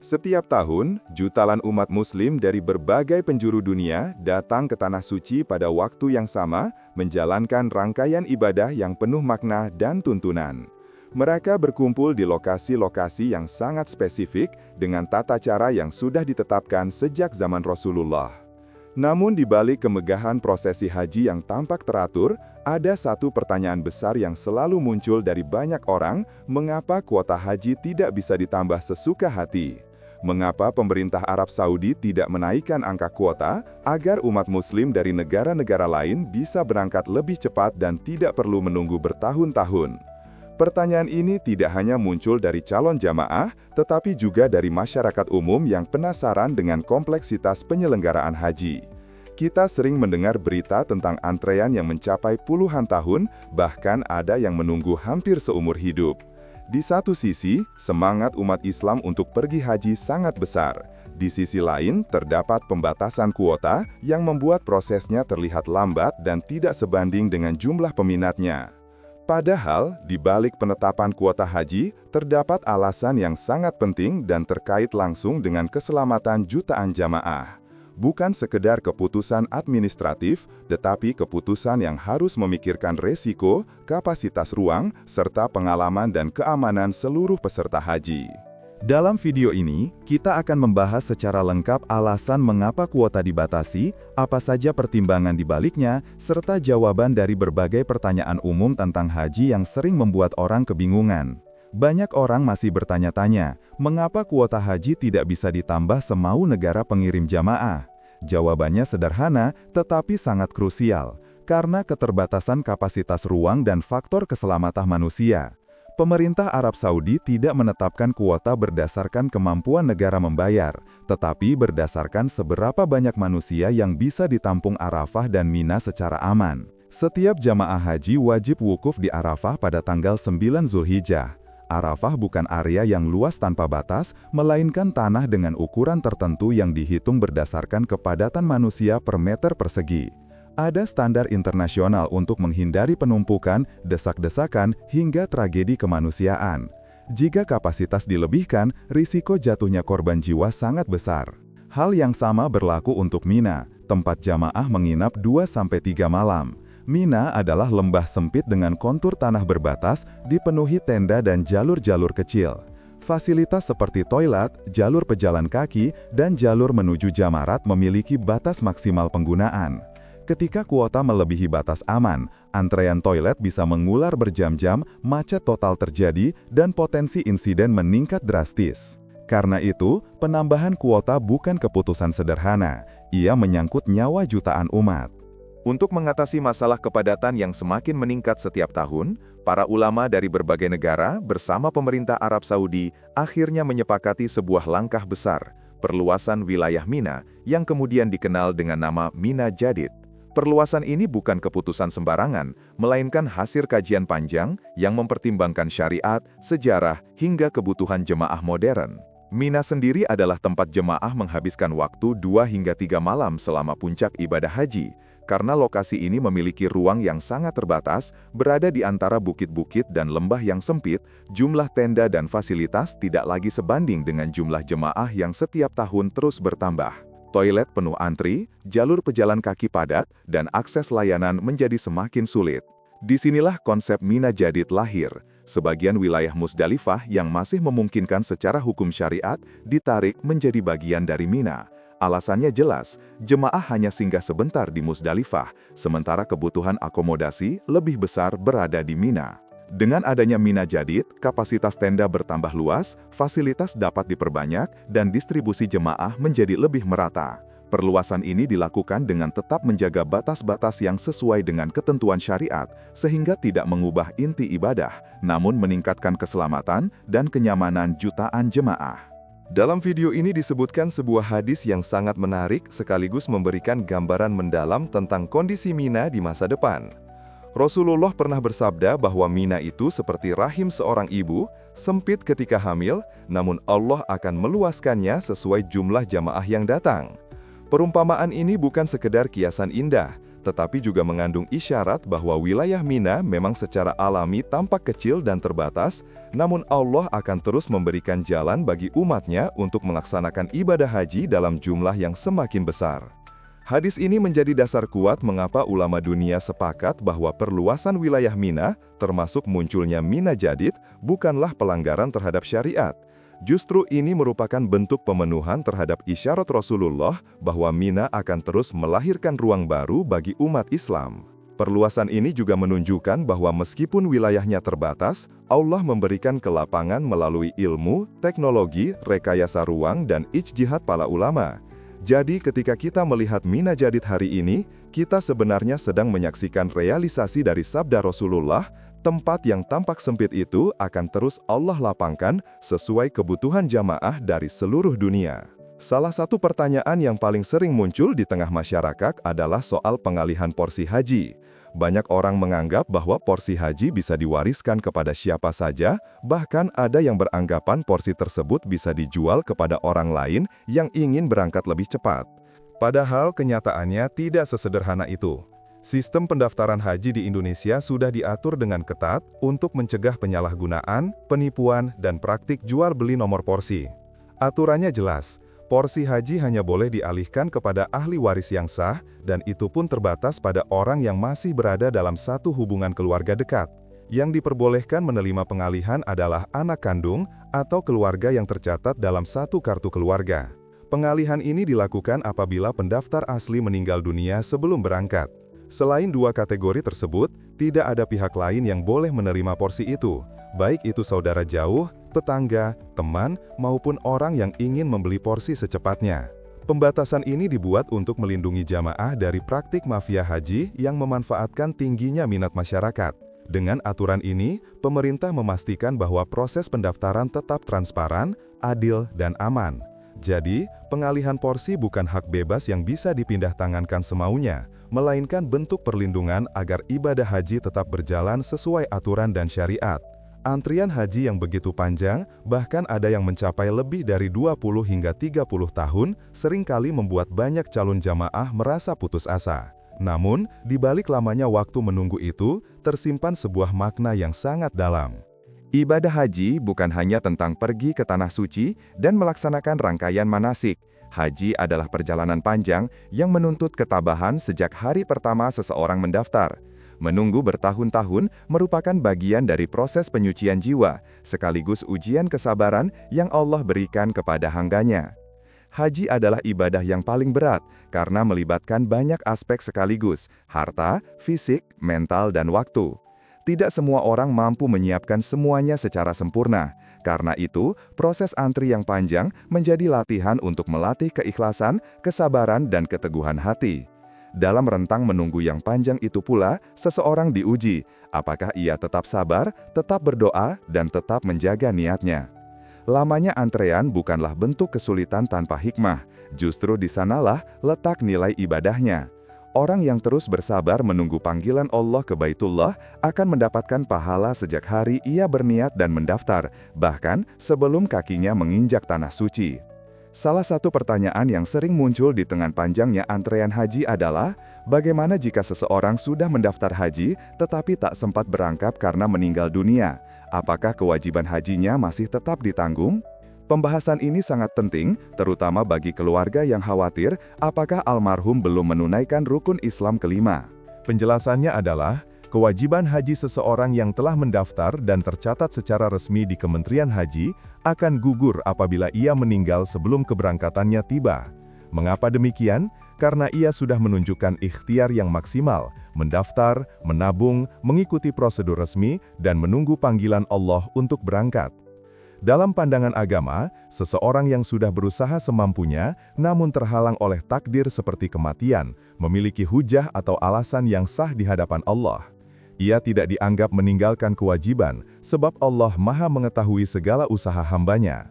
Setiap tahun, jutaan umat Muslim dari berbagai penjuru dunia datang ke Tanah Suci pada waktu yang sama, menjalankan rangkaian ibadah yang penuh makna dan tuntunan. Mereka berkumpul di lokasi-lokasi yang sangat spesifik dengan tata cara yang sudah ditetapkan sejak zaman Rasulullah. Namun di balik kemegahan prosesi haji yang tampak teratur, ada satu pertanyaan besar yang selalu muncul dari banyak orang, mengapa kuota haji tidak bisa ditambah sesuka hati? Mengapa pemerintah Arab Saudi tidak menaikkan angka kuota agar umat Muslim dari negara-negara lain bisa berangkat lebih cepat dan tidak perlu menunggu bertahun-tahun? Pertanyaan ini tidak hanya muncul dari calon jamaah, tetapi juga dari masyarakat umum yang penasaran dengan kompleksitas penyelenggaraan haji. Kita sering mendengar berita tentang antrean yang mencapai puluhan tahun, bahkan ada yang menunggu hampir seumur hidup. Di satu sisi, semangat umat Islam untuk pergi haji sangat besar. Di sisi lain, terdapat pembatasan kuota yang membuat prosesnya terlihat lambat dan tidak sebanding dengan jumlah peminatnya. Padahal, di balik penetapan kuota haji, terdapat alasan yang sangat penting dan terkait langsung dengan keselamatan jutaan jamaah. Bukan sekedar keputusan administratif, tetapi keputusan yang harus memikirkan resiko, kapasitas ruang, serta pengalaman dan keamanan seluruh peserta haji. Dalam video ini, kita akan membahas secara lengkap alasan mengapa kuota dibatasi, apa saja pertimbangan di baliknya, serta jawaban dari berbagai pertanyaan umum tentang haji yang sering membuat orang kebingungan. Banyak orang masih bertanya-tanya, mengapa kuota haji tidak bisa ditambah semau negara pengirim jamaah? Jawabannya sederhana, tetapi sangat krusial, karena keterbatasan kapasitas ruang dan faktor keselamatan manusia. Pemerintah Arab Saudi tidak menetapkan kuota berdasarkan kemampuan negara membayar, tetapi berdasarkan seberapa banyak manusia yang bisa ditampung Arafah dan Mina secara aman. Setiap jamaah haji wajib wukuf di Arafah pada tanggal 9 Zulhijjah. Arafah bukan area yang luas tanpa batas, melainkan tanah dengan ukuran tertentu yang dihitung berdasarkan kepadatan manusia per meter persegi. Ada standar internasional untuk menghindari penumpukan, desak-desakan, hingga tragedi kemanusiaan. Jika kapasitas dilebihkan, risiko jatuhnya korban jiwa sangat besar. Hal yang sama berlaku untuk Mina, tempat jamaah menginap 2-3 malam. Mina adalah lembah sempit dengan kontur tanah berbatas, dipenuhi tenda dan jalur-jalur kecil. Fasilitas seperti toilet, jalur pejalan kaki, dan jalur menuju jamarat memiliki batas maksimal penggunaan. Ketika kuota melebihi batas aman, antrean toilet bisa mengular berjam-jam, macet total terjadi, dan potensi insiden meningkat drastis. Karena itu, penambahan kuota bukan keputusan sederhana, ia menyangkut nyawa jutaan umat. Untuk mengatasi masalah kepadatan yang semakin meningkat setiap tahun, para ulama dari berbagai negara bersama pemerintah Arab Saudi akhirnya menyepakati sebuah langkah besar, perluasan wilayah Mina, yang kemudian dikenal dengan nama Mina Jadid. Perluasan ini bukan keputusan sembarangan, melainkan hasil kajian panjang yang mempertimbangkan syariat, sejarah, hingga kebutuhan jemaah modern. Mina sendiri adalah tempat jemaah menghabiskan waktu 2-3 malam selama puncak ibadah haji. Karena lokasi ini memiliki ruang yang sangat terbatas, berada di antara bukit-bukit dan lembah yang sempit, jumlah tenda dan fasilitas tidak lagi sebanding dengan jumlah jemaah yang setiap tahun terus bertambah. Toilet penuh antri, jalur pejalan kaki padat, dan akses layanan menjadi semakin sulit. Disinilah konsep Mina Jadid lahir. Sebagian wilayah Musdalifah yang masih memungkinkan secara hukum syariat ditarik menjadi bagian dari Mina. Alasannya jelas, jemaah hanya singgah sebentar di Musdalifah, sementara kebutuhan akomodasi lebih besar berada di Mina. Dengan adanya Mina Jadid, kapasitas tenda bertambah luas, fasilitas dapat diperbanyak, dan distribusi jemaah menjadi lebih merata. Perluasan ini dilakukan dengan tetap menjaga batas-batas yang sesuai dengan ketentuan syariat, sehingga tidak mengubah inti ibadah, namun meningkatkan keselamatan dan kenyamanan jutaan jemaah. Dalam video ini disebutkan sebuah hadis yang sangat menarik sekaligus memberikan gambaran mendalam tentang kondisi Mina di masa depan. Rasulullah pernah bersabda bahwa Mina itu seperti rahim seorang ibu, sempit ketika hamil, namun Allah akan meluaskannya sesuai jumlah jamaah yang datang. Perumpamaan ini bukan sekedar kiasan indah, tetapi juga mengandung isyarat bahwa wilayah Mina memang secara alami tampak kecil dan terbatas, namun Allah akan terus memberikan jalan bagi umatnya untuk melaksanakan ibadah haji dalam jumlah yang semakin besar. Hadis ini menjadi dasar kuat mengapa ulama dunia sepakat bahwa perluasan wilayah Mina, termasuk munculnya Mina Jadid, bukanlah pelanggaran terhadap syariat. Justru ini merupakan bentuk pemenuhan terhadap isyarat Rasulullah bahwa Mina akan terus melahirkan ruang baru bagi umat Islam. Perluasan ini juga menunjukkan bahwa meskipun wilayahnya terbatas, Allah memberikan kelapangan melalui ilmu, teknologi, rekayasa ruang, dan ijtihad para ulama. Jadi ketika kita melihat Mina Jadid hari ini, kita sebenarnya sedang menyaksikan realisasi dari sabda Rasulullah, tempat yang tampak sempit itu akan terus Allah lapangkan sesuai kebutuhan jamaah dari seluruh dunia. Salah satu pertanyaan yang paling sering muncul di tengah masyarakat adalah soal pengalihan porsi haji. Banyak orang menganggap bahwa porsi haji bisa diwariskan kepada siapa saja, bahkan ada yang beranggapan porsi tersebut bisa dijual kepada orang lain yang ingin berangkat lebih cepat. Padahal kenyataannya tidak sesederhana itu. Sistem pendaftaran haji di Indonesia sudah diatur dengan ketat untuk mencegah penyalahgunaan, penipuan, dan praktik jual beli nomor porsi. Aturannya jelas. Porsi haji hanya boleh dialihkan kepada ahli waris yang sah, dan itu pun terbatas pada orang yang masih berada dalam satu hubungan keluarga dekat. Yang diperbolehkan menerima pengalihan adalah anak kandung atau keluarga yang tercatat dalam satu kartu keluarga. Pengalihan ini dilakukan apabila pendaftar asli meninggal dunia sebelum berangkat. Selain dua kategori tersebut, tidak ada pihak lain yang boleh menerima porsi itu, baik itu saudara jauh, tetangga, teman, maupun orang yang ingin membeli porsi secepatnya. Pembatasan ini dibuat untuk melindungi jamaah dari praktik mafia haji yang memanfaatkan tingginya minat masyarakat. Dengan aturan ini, pemerintah memastikan bahwa proses pendaftaran tetap transparan, adil, dan aman. Jadi, pengalihan porsi bukan hak bebas yang bisa dipindah tangankan semaunya, melainkan bentuk perlindungan agar ibadah haji tetap berjalan sesuai aturan dan syariat. Antrian haji yang begitu panjang, bahkan ada yang mencapai lebih dari 20 hingga 30 tahun, seringkali membuat banyak calon jamaah merasa putus asa. Namun, di balik lamanya waktu menunggu itu, tersimpan sebuah makna yang sangat dalam. Ibadah haji bukan hanya tentang pergi ke tanah suci dan melaksanakan rangkaian manasik. Haji adalah perjalanan panjang yang menuntut ketabahan sejak hari pertama seseorang mendaftar. Menunggu bertahun-tahun merupakan bagian dari proses penyucian jiwa, sekaligus ujian kesabaran yang Allah berikan kepada hambanya. Haji adalah ibadah yang paling berat, karena melibatkan banyak aspek sekaligus, harta, fisik, mental, dan waktu. Tidak semua orang mampu menyiapkan semuanya secara sempurna. Karena itu, proses antri yang panjang menjadi latihan untuk melatih keikhlasan, kesabaran, dan keteguhan hati. Dalam rentang menunggu yang panjang itu pula, seseorang diuji, apakah ia tetap sabar, tetap berdoa, dan tetap menjaga niatnya. Lamanya antrean bukanlah bentuk kesulitan tanpa hikmah, justru di sanalah letak nilai ibadahnya. Orang yang terus bersabar menunggu panggilan Allah ke Baitullah akan mendapatkan pahala sejak hari ia berniat dan mendaftar, bahkan sebelum kakinya menginjak tanah suci. Salah satu pertanyaan yang sering muncul di tengah panjangnya antrean haji adalah, bagaimana jika seseorang sudah mendaftar haji tetapi tak sempat berangkat karena meninggal dunia? Apakah kewajiban hajinya masih tetap ditanggung? Pembahasan ini sangat penting, terutama bagi keluarga yang khawatir apakah almarhum belum menunaikan rukun Islam kelima. Penjelasannya adalah, kewajiban haji seseorang yang telah mendaftar dan tercatat secara resmi di Kementerian Haji akan gugur apabila ia meninggal sebelum keberangkatannya tiba. Mengapa demikian? Karena ia sudah menunjukkan ikhtiar yang maksimal, mendaftar, menabung, mengikuti prosedur resmi, dan menunggu panggilan Allah untuk berangkat. Dalam pandangan agama, seseorang yang sudah berusaha semampunya, namun terhalang oleh takdir seperti kematian, memiliki hujah atau alasan yang sah di hadapan Allah. Ia tidak dianggap meninggalkan kewajiban, sebab Allah Maha mengetahui segala usaha hambanya.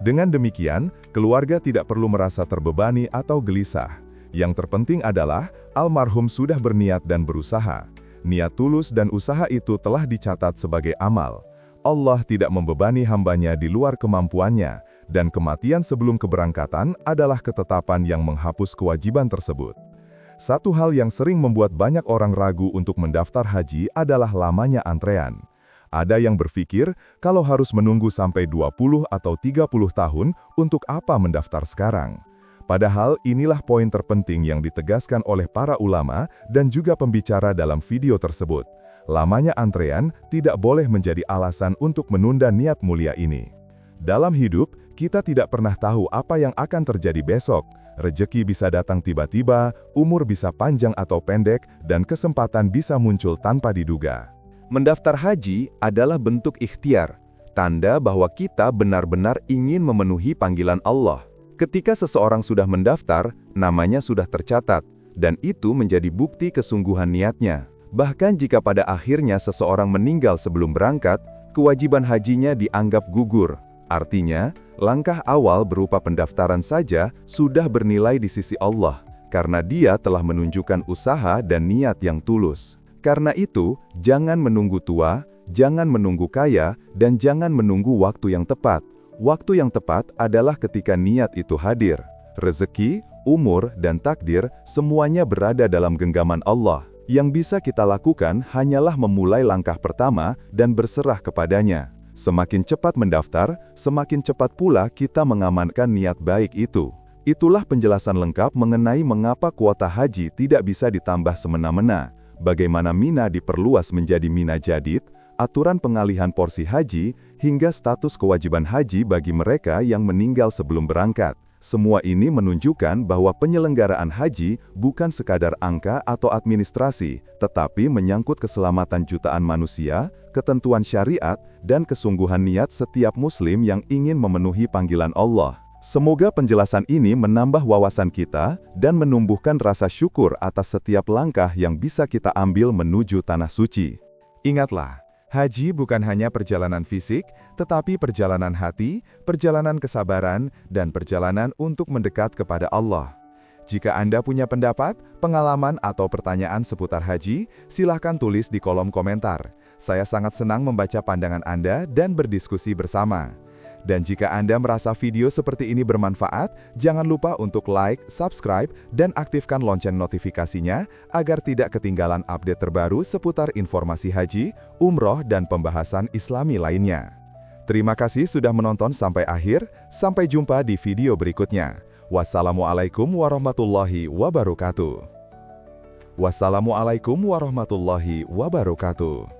Dengan demikian, keluarga tidak perlu merasa terbebani atau gelisah. Yang terpenting adalah, almarhum sudah berniat dan berusaha. Niat tulus dan usaha itu telah dicatat sebagai amal. Allah tidak membebani hambanya di luar kemampuannya, dan kematian sebelum keberangkatan adalah ketetapan yang menghapus kewajiban tersebut. Satu hal yang sering membuat banyak orang ragu untuk mendaftar haji adalah lamanya antrean. Ada yang berpikir kalau harus menunggu sampai 20 atau 30 tahun untuk apa mendaftar sekarang. Padahal inilah poin terpenting yang ditegaskan oleh para ulama dan juga pembicara dalam video tersebut. Lamanya antrean tidak boleh menjadi alasan untuk menunda niat mulia ini. Dalam hidup, kita tidak pernah tahu apa yang akan terjadi besok. Rezeki bisa datang tiba-tiba, umur bisa panjang atau pendek, dan kesempatan bisa muncul tanpa diduga. Mendaftar haji adalah bentuk ikhtiar, tanda bahwa kita benar-benar ingin memenuhi panggilan Allah. Ketika seseorang sudah mendaftar, namanya sudah tercatat, dan itu menjadi bukti kesungguhan niatnya. Bahkan jika pada akhirnya seseorang meninggal sebelum berangkat, kewajiban hajinya dianggap gugur. Artinya, langkah awal berupa pendaftaran saja sudah bernilai di sisi Allah, karena Dia telah menunjukkan usaha dan niat yang tulus. Karena itu, jangan menunggu tua, jangan menunggu kaya, dan jangan menunggu waktu yang tepat. Waktu yang tepat adalah ketika niat itu hadir. Rezeki, umur, dan takdir semuanya berada dalam genggaman Allah. Yang bisa kita lakukan hanyalah memulai langkah pertama dan berserah kepadanya. Semakin cepat mendaftar, semakin cepat pula kita mengamankan niat baik itu. Itulah penjelasan lengkap mengenai mengapa kuota haji tidak bisa ditambah semena-mena, bagaimana Mina diperluas menjadi Mina Jadid, aturan pengalihan porsi haji, hingga status kewajiban haji bagi mereka yang meninggal sebelum berangkat. Semua ini menunjukkan bahwa penyelenggaraan haji bukan sekadar angka atau administrasi, tetapi menyangkut keselamatan jutaan manusia, ketentuan syariat, dan kesungguhan niat setiap muslim yang ingin memenuhi panggilan Allah. Semoga penjelasan ini menambah wawasan kita dan menumbuhkan rasa syukur atas setiap langkah yang bisa kita ambil menuju tanah suci. Ingatlah, haji bukan hanya perjalanan fisik, tetapi perjalanan hati, perjalanan kesabaran, dan perjalanan untuk mendekat kepada Allah. Jika Anda punya pendapat, pengalaman, atau pertanyaan seputar haji, silakan tulis di kolom komentar. Saya sangat senang membaca pandangan Anda dan berdiskusi bersama. Dan jika Anda merasa video seperti ini bermanfaat, jangan lupa untuk like, subscribe, dan aktifkan lonceng notifikasinya agar tidak ketinggalan update terbaru seputar informasi haji, umroh, dan pembahasan Islami lainnya. Terima kasih sudah menonton sampai akhir, sampai jumpa di video berikutnya. Wassalamualaikum warahmatullahi wabarakatuh. Wassalamualaikum warahmatullahi wabarakatuh.